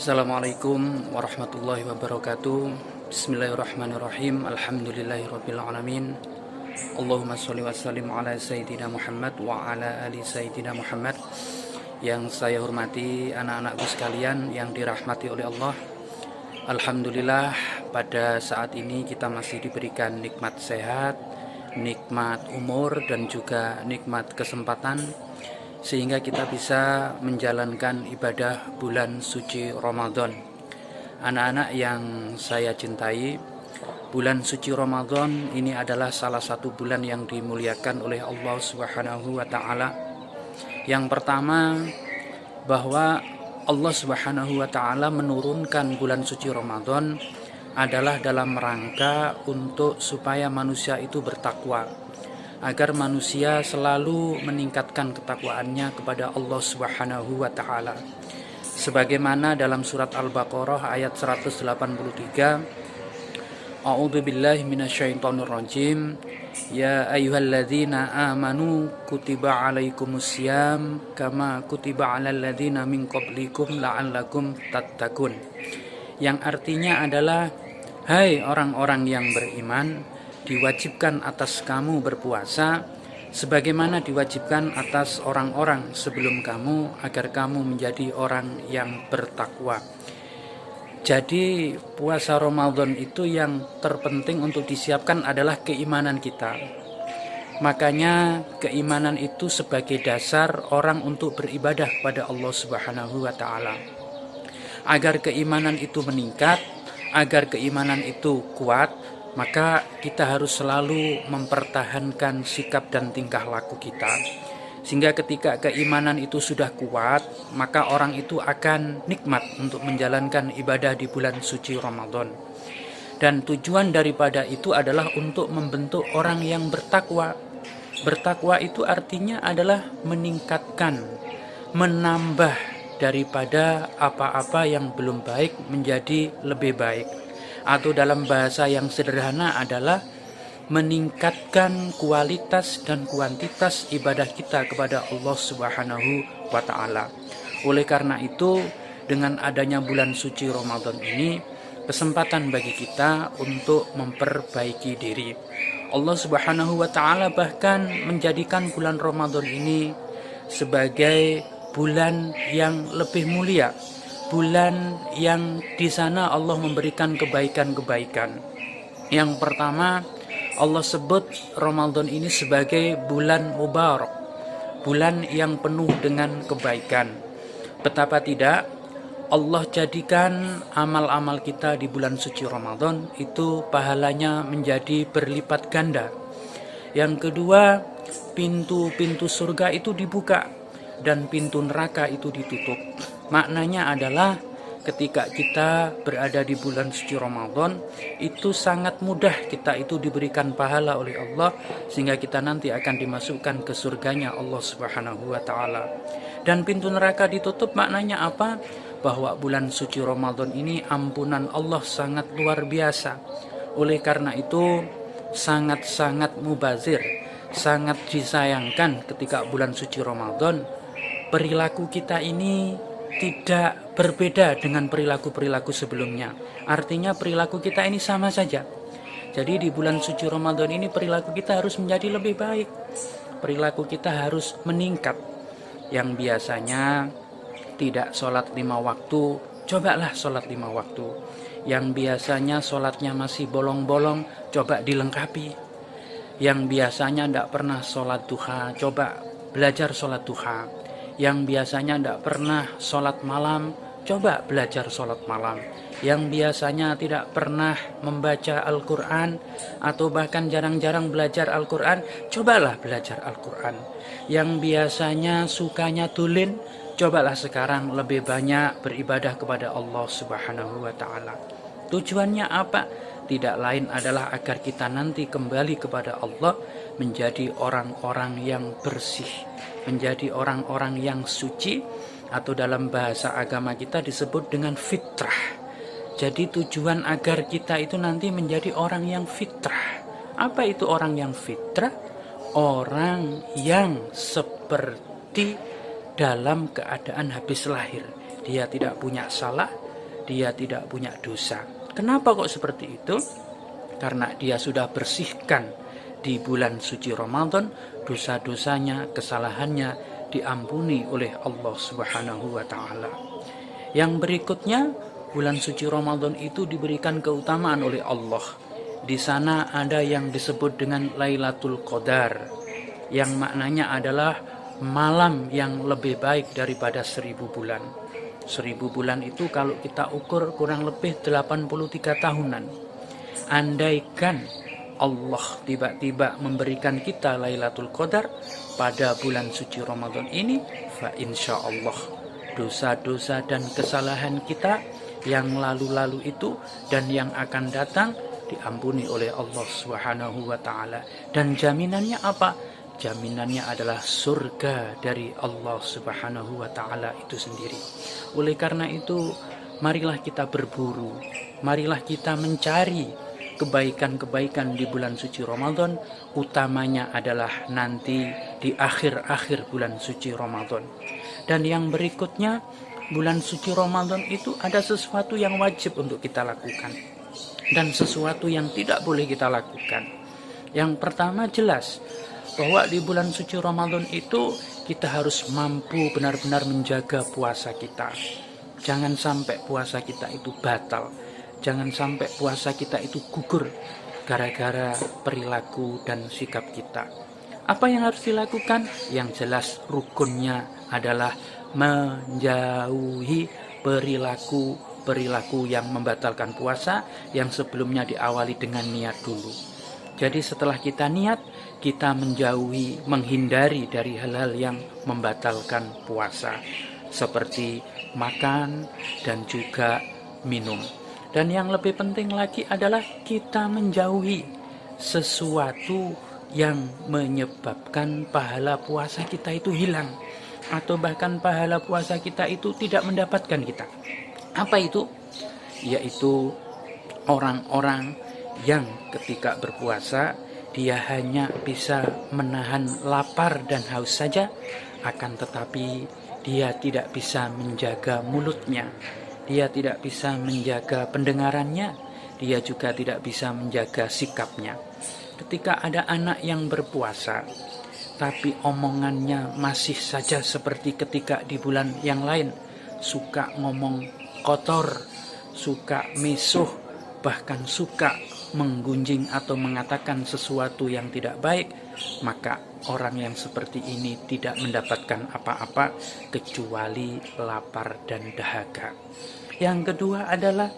Assalamualaikum warahmatullahi wabarakatuh. Bismillahirrahmanirrahim. Alhamdulillahirabbil alamin. Allahumma sholli wa sallim ala sayyidina Muhammad wa ala ali sayyidina Muhammad. Yang saya hormati anak-anakku sekalian yang dirahmati oleh Allah. Alhamdulillah, pada saat ini kita masih diberikan nikmat sehat, nikmat umur, dan juga nikmat kesempatan, sehingga kita bisa menjalankan ibadah bulan suci Ramadan. Anak-anak yang saya cintai, bulan suci Ramadan ini adalah salah satu bulan yang dimuliakan oleh Allah Subhanahu wa taala. Yang pertama, bahwa Allah Subhanahu wa taala menurunkan bulan suci Ramadan adalah dalam rangka untuk supaya manusia itu bertakwa, agar manusia selalu meningkatkan ketakwaannya kepada Allah Subhanahu wa taala. Sebagaimana dalam surat Al-Baqarah ayat 183, A'udzu billahi minasyaitonir rajim. Ya ayyuhalladzina amanu kutiba alaikumusiyam kama kutiba alal ladzina min qablikum la'allakum tattaqun. Yang artinya adalah, hai orang-orang yang beriman, diwajibkan atas kamu berpuasa sebagaimana diwajibkan atas orang-orang sebelum kamu, agar kamu menjadi orang yang bertakwa. Jadi puasa Ramadan itu yang terpenting untuk disiapkan adalah keimanan kita. Makanya keimanan itu sebagai dasar orang untuk beribadah pada Allah Subhanahu wa taala. Agar keimanan itu meningkat, agar keimanan itu kuat, maka kita harus selalu mempertahankan sikap dan tingkah laku kita. Sehingga ketika keimanan itu sudah kuat, maka orang itu akan nikmat untuk menjalankan ibadah di bulan suci Ramadan. Dan tujuan daripada itu adalah untuk membentuk orang yang bertakwa. Bertakwa itu artinya adalah meningkatkan, menambah daripada apa-apa yang belum baik menjadi lebih baik. Atau dalam bahasa yang sederhana adalah meningkatkan kualitas dan kuantitas ibadah kita kepada Allah Subhanahu wa taala. Oleh karena itu, dengan adanya bulan suci Ramadan ini, kesempatan bagi kita untuk memperbaiki diri. Allah Subhanahu wa taala bahkan menjadikan bulan Ramadan ini sebagai bulan yang lebih mulia, bulan yang di sana Allah memberikan kebaikan-kebaikan. Yang pertama, Allah sebut Ramadan ini sebagai bulan mubarak, bulan yang penuh dengan kebaikan. Betapa tidak, Allah jadikan amal-amal kita di bulan suci Ramadan itu pahalanya menjadi berlipat ganda. Yang kedua, pintu-pintu surga itu dibuka dan pintu neraka itu ditutup. Maknanya adalah ketika kita berada di bulan suci Ramadan, itu sangat mudah kita itu diberikan pahala oleh Allah, sehingga kita nanti akan dimasukkan ke surganya Allah Subhanahu wa taala. Dan pintu neraka ditutup, maknanya apa? Bahwa bulan suci Ramadan ini ampunan Allah sangat luar biasa. Oleh karena itu sangat-sangat mubazir, sangat disayangkan ketika bulan suci Ramadan perilaku kita ini tidak berbeda dengan perilaku-perilaku sebelumnya. Artinya perilaku kita ini sama saja. Jadi di bulan suci Ramadan ini perilaku kita harus menjadi lebih baik. Perilaku kita harus meningkat. Yang biasanya tidak sholat 5 waktu, cobalah sholat 5 waktu. Yang biasanya sholatnya masih bolong-bolong, coba dilengkapi. Yang biasanya tidak pernah sholat duha, coba belajar sholat duha. Yang biasanya tidak pernah sholat malam, coba belajar sholat malam. Yang biasanya tidak pernah membaca Al-Quran atau bahkan jarang-jarang belajar Al-Quran, cobalah belajar Al-Quran. Yang biasanya sukanya tulen, cobalah sekarang lebih banyak beribadah kepada Allah Subhanahu wa taala. Tujuannya apa? Tidak lain adalah agar kita nanti kembali kepada Allah menjadi orang-orang yang bersih, menjadi orang-orang yang suci, atau dalam bahasa agama kita disebut dengan fitrah. Jadi tujuan agar kita itu nanti menjadi orang yang fitrah. Apa itu orang yang fitrah? Orang yang seperti dalam keadaan habis lahir. Dia tidak punya salah, dia tidak punya dosa. Kenapa kok seperti itu? Karena dia sudah bersihkan di bulan suci Ramadan, dosa-dosanya, kesalahannya diampuni oleh Allah Subhanahu wa taala. Yang berikutnya, bulan suci Ramadan itu diberikan keutamaan oleh Allah. Di sana ada yang disebut dengan Lailatul Qadar, yang maknanya adalah malam yang lebih baik daripada 1000 bulan. 1000 bulan itu kalau kita ukur kurang lebih 83 tahunan. Andaikan Allah tiba-tiba memberikan kita Lailatul Qadar pada bulan suci Ramadan ini, fa insya Allah dosa-dosa dan kesalahan kita yang lalu-lalu itu dan yang akan datang diampuni oleh Allah Subhanahu wa taala. Dan jaminannya apa? Jaminannya adalah surga dari Allah Subhanahu wa taala itu sendiri. Oleh karena itu, marilah kita berburu, marilah kita mencari kebaikan-kebaikan di bulan suci Ramadan, utamanya adalah nanti di akhir-akhir bulan suci Ramadan. Dan yang berikutnya, bulan suci Ramadan itu ada sesuatu yang wajib untuk kita lakukan dan sesuatu yang tidak boleh kita lakukan. Yang pertama jelas bahwa di bulan suci Ramadan itu kita harus mampu benar-benar menjaga puasa kita. Jangan sampai puasa kita itu batal. Jangan sampai puasa kita itu gugur gara-gara perilaku dan sikap kita. Apa yang harus dilakukan? Yang jelas rukunnya adalah menjauhi perilaku yang membatalkan puasa yang sebelumnya diawali dengan niat dulu. Jadi setelah kita niat, kita menjauhi, menghindari dari hal-hal yang membatalkan puasa, seperti makan dan juga minum. Dan yang lebih penting lagi adalah kita menjauhi sesuatu yang menyebabkan pahala puasa kita itu hilang, atau bahkan pahala puasa kita itu tidak mendapatkan kita. Apa itu? Yaitu orang-orang yang ketika berpuasa dia hanya bisa menahan lapar dan haus saja, akan tetapi dia tidak bisa menjaga mulutnya, dia tidak bisa menjaga pendengarannya, dia juga tidak bisa menjaga sikapnya. Ketika ada anak yang berpuasa, tapi omongannya masih saja seperti ketika di bulan yang lain, suka ngomong kotor, suka misuh, bahkan suka menggunjing atau mengatakan sesuatu yang tidak baik, maka orang yang seperti ini tidak mendapatkan apa-apa kecuali lapar dan dahaga. Yang kedua adalah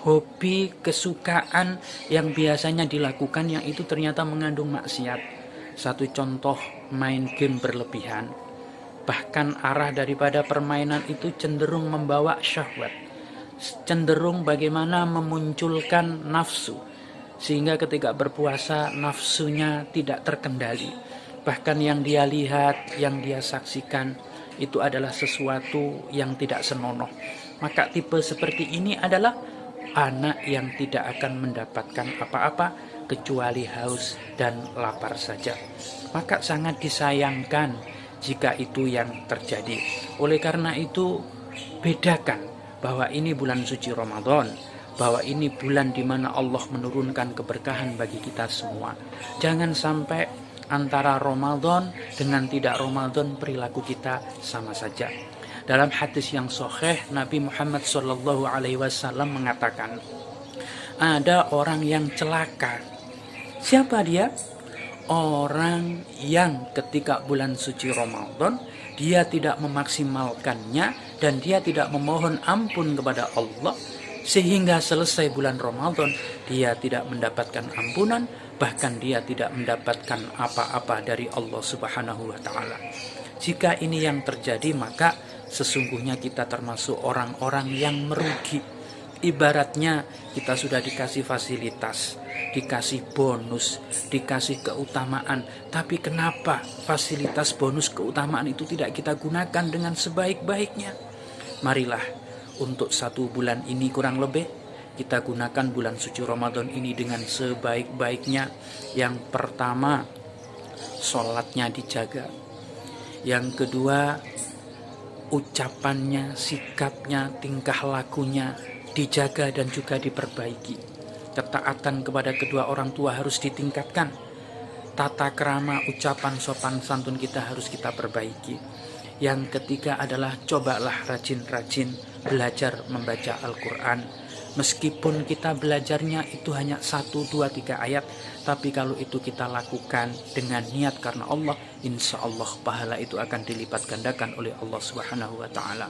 hobi, kesukaan yang biasanya dilakukan yang itu ternyata mengandung maksiat. Satu contoh, main game berlebihan. Bahkan arah daripada permainan itu cenderung membawa syahwat, cenderung bagaimana memunculkan nafsu, sehingga ketika berpuasa nafsunya tidak terkendali. Bahkan yang dia lihat, yang dia saksikan itu adalah sesuatu yang tidak senonoh. Maka tipe seperti ini adalah anak yang tidak akan mendapatkan apa-apa kecuali haus dan lapar saja. Maka sangat disayangkan jika itu yang terjadi. Oleh karena itu, bedakan bahwa ini bulan suci Ramadan, bahwa ini bulan di mana Allah menurunkan keberkahan bagi kita semua. Jangan sampai antara Ramadan dengan tidak Ramadan perilaku kita sama saja. Dalam hadis yang sahih, Nabi Muhammad SAW mengatakan, ada orang yang celaka. Siapa dia? Orang yang ketika bulan suci Ramadan, dia tidak memaksimalkannya dan dia tidak memohon ampun kepada Allah, sehingga selesai bulan Ramadan dia tidak mendapatkan ampunan, bahkan dia tidak mendapatkan apa-apa dari Allah Subhanahu wa taala. Jika ini yang terjadi, maka sesungguhnya kita termasuk orang-orang yang merugi. Ibaratnya kita sudah dikasih fasilitas, dikasih bonus, dikasih keutamaan, tapi kenapa fasilitas, bonus, keutamaan itu tidak kita gunakan dengan sebaik-baiknya? Marilah untuk 1 bulan ini kurang lebih kita gunakan bulan suci Ramadan ini dengan sebaik-baiknya. Yang pertama, sholatnya dijaga. Yang kedua, ucapannya, sikapnya, tingkah lakunya dijaga dan juga diperbaiki. Ketaatan kepada kedua orang tua harus ditingkatkan. Tata krama, ucapan sopan santun kita harus kita perbaiki. Yang ketiga adalah cobalah rajin-rajin belajar membaca Al-Quran. Meskipun kita belajarnya itu hanya 1, 2, 3 ayat, tapi kalau itu kita lakukan dengan niat karena Allah, insya Allah pahala itu akan dilipat gandakan oleh Allah Subhanahu wa Ta'ala.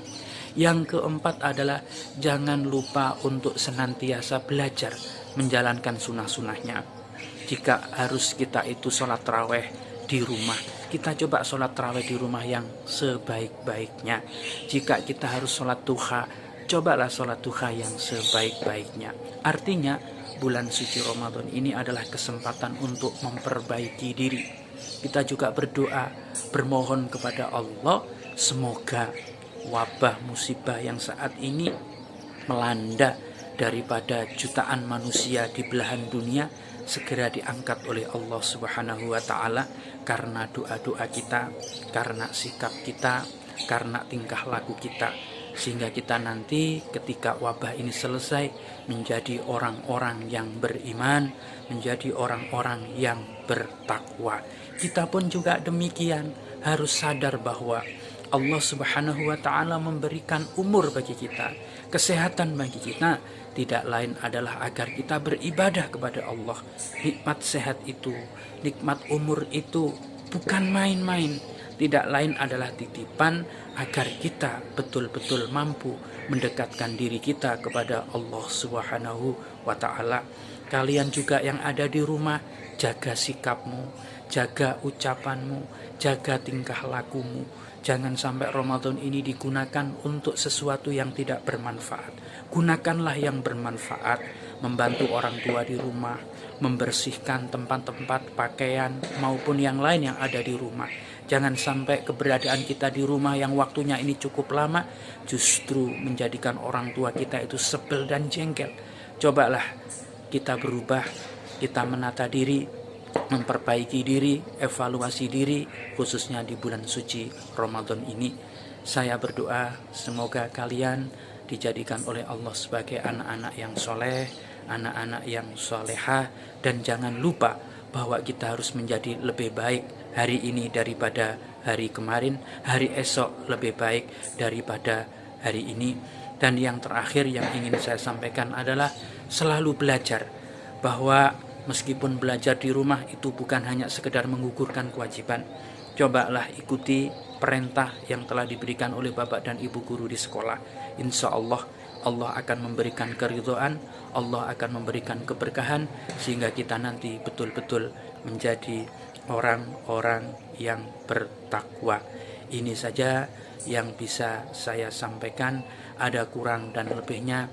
Yang keempat adalah jangan lupa untuk senantiasa belajar menjalankan sunnah-sunnahnya. Jika harus kita itu sholat taraweh di rumah, kita coba sholat taraweh di rumah yang sebaik-baiknya. Jika kita harus sholat duha, cobalah sholat duha yang sebaik-baiknya. Artinya bulan suci Ramadan ini adalah kesempatan untuk memperbaiki diri. Kita juga berdoa, bermohon kepada Allah, semoga wabah musibah yang saat ini melanda daripada jutaan manusia di belahan dunia segera diangkat oleh Allah Subhanahu wa Ta'ala, karena doa-doa kita, karena sikap kita, karena tingkah laku kita, sehingga kita nanti ketika wabah ini selesai menjadi orang-orang yang beriman, menjadi orang-orang yang bertakwa. Kita pun juga demikian, harus sadar bahwa Allah Subhanahu wa Ta'ala memberikan umur bagi kita, kesehatan bagi kita, tidak lain adalah agar kita beribadah kepada Allah. Nikmat sehat itu, nikmat umur itu bukan main-main, tidak lain adalah titipan agar kita betul-betul mampu mendekatkan diri kita kepada Allah Subhanahu wa Ta'ala. Kalian juga yang ada di rumah, jaga sikapmu, jaga ucapanmu, jaga tingkah lakumu. Jangan sampai Ramadan ini digunakan untuk sesuatu yang tidak bermanfaat. Gunakanlah yang bermanfaat, membantu orang tua di rumah, membersihkan tempat-tempat pakaian maupun yang lain yang ada di rumah. Jangan sampai keberadaan kita di rumah yang waktunya ini cukup lama justru menjadikan orang tua kita itu sebel dan jengkel. Cobalah kita berubah, kita menata diri, memperbaiki diri, evaluasi diri, khususnya di bulan suci Ramadan ini. Saya berdoa semoga kalian dijadikan oleh Allah sebagai anak-anak yang soleh, anak-anak yang solehah, dan jangan lupa bahwa kita harus menjadi lebih baik hari ini daripada hari kemarin, hari esok lebih baik daripada hari ini. Dan yang terakhir yang ingin saya sampaikan adalah selalu belajar, bahwa meskipun belajar di rumah itu bukan hanya sekedar menggugurkan kewajiban. Cobalah ikuti perintah yang telah diberikan oleh bapak dan ibu guru di sekolah. Insya Allah, Allah akan memberikan keridhaan, Allah akan memberikan keberkahan, sehingga kita nanti betul-betul menjadi orang-orang yang bertakwa. Ini saja yang bisa saya sampaikan. Ada kurang dan lebihnya,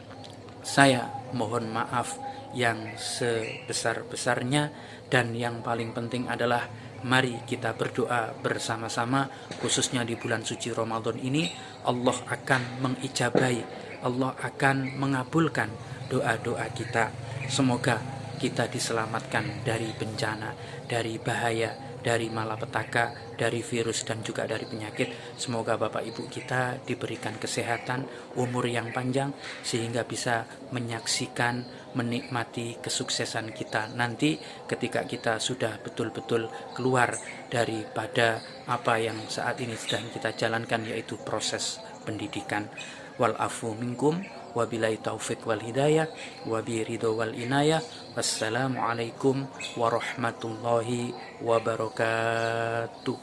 saya mohon maaf yang sebesar-besarnya. Dan yang paling penting adalah mari kita berdoa bersama-sama, khususnya di bulan suci Ramadan ini. Allah akan mengijabahi, Allah akan mengabulkan doa-doa kita. Semoga kita diselamatkan dari bencana, dari bahaya, dari malapetaka, dari virus dan juga dari penyakit. Semoga Bapak Ibu kita diberikan kesehatan, umur yang panjang, sehingga bisa menyaksikan, menikmati kesuksesan kita nanti ketika kita sudah betul-betul keluar daripada apa yang saat ini sedang kita jalankan, yaitu proses pendidikan. Wal afu minkum, wabillahi taufik wal hidayah, wabi ridho wal inayah. Wassalamualaikum warahmatullahi wabarakatuh.